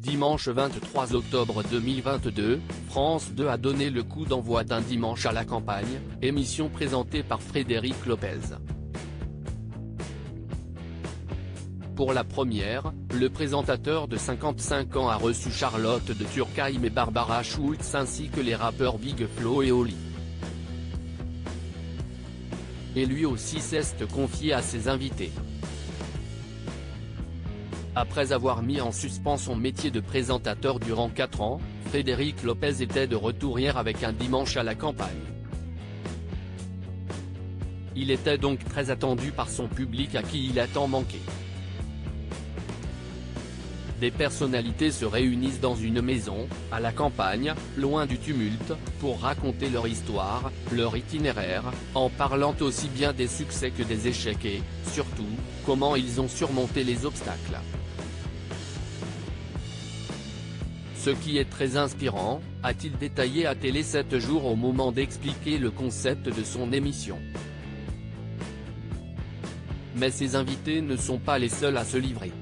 Dimanche 23 octobre 2022, France 2 a donné le coup d'envoi d'un Dimanche à la campagne, émission présentée par Frédéric Lopez. Pour la première, le présentateur de 55 ans a reçu Charlotte de Turckheim et Barbara Schultz ainsi que les rappeurs Big Flo et Oli. Et lui aussi s'est confié à ses invités. Après avoir mis en suspens son métier de présentateur durant 4 ans, Frédéric Lopez était de retour hier avec un Dimanche à la campagne. Il était donc très attendu par son public à qui il a tant manqué. Des personnalités se réunissent dans une maison, à la campagne, loin du tumulte, pour raconter leur histoire, leur itinéraire, en parlant aussi bien des succès que des échecs et, surtout, comment ils ont surmonté les obstacles. Ce qui est très inspirant, a-t-il détaillé à Télé 7 jours au moment d'expliquer le concept de son émission. Mais ses invités ne sont pas les seuls à se livrer.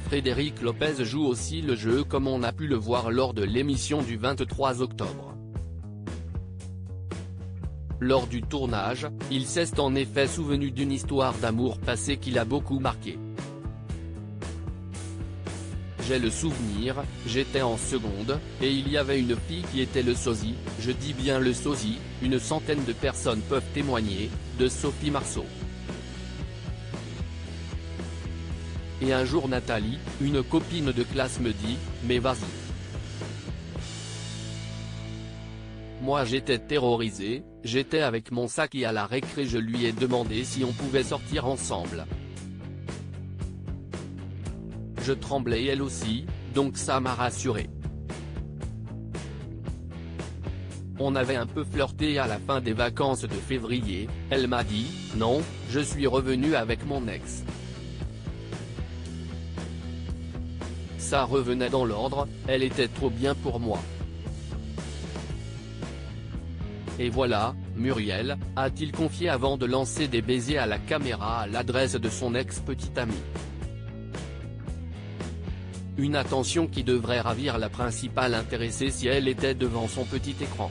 Frédéric Lopez joue aussi le jeu comme on a pu le voir lors de l'émission du 23 octobre. Lors du tournage, il s'est en effet souvenu d'une histoire d'amour passée qui l'a beaucoup marqué. J'ai le souvenir, j'étais en seconde, et il y avait une fille qui était le sosie, je dis bien le sosie, une centaine de personnes peuvent témoigner, de Sophie Marceau. Et un jour Nathalie, une copine de classe me dit, mais vas-y. Moi j'étais terrorisé, j'étais avec mon sac et à la récré je lui ai demandé si on pouvait sortir ensemble. Je tremblais elle aussi, donc ça m'a rassuré. On avait un peu flirté à la fin des vacances de février, elle m'a dit, non, je suis revenu avec mon ex. Ça revenait dans l'ordre, elle était trop bien pour moi. Et voilà, Muriel, a-t-il confié avant de lancer des baisers à la caméra à l'adresse de son ex-petite amie. Une attention qui devrait ravir la principale intéressée si elle était devant son petit écran.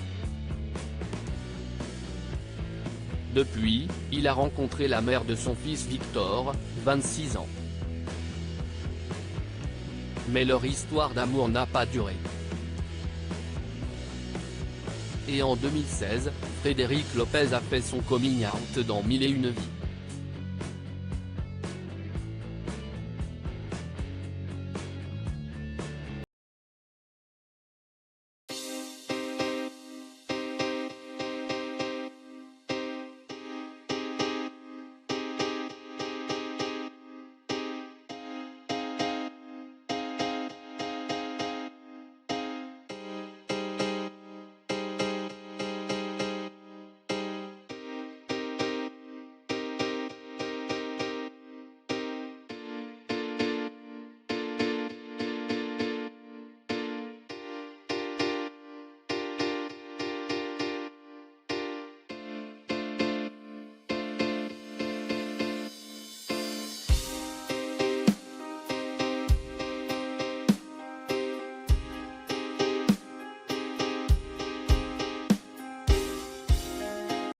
Depuis, il a rencontré la mère de son fils Victor, 26 ans. Mais leur histoire d'amour n'a pas duré. Et en 2016, Frédéric Lopez a fait son coming out dans Mille et une vies.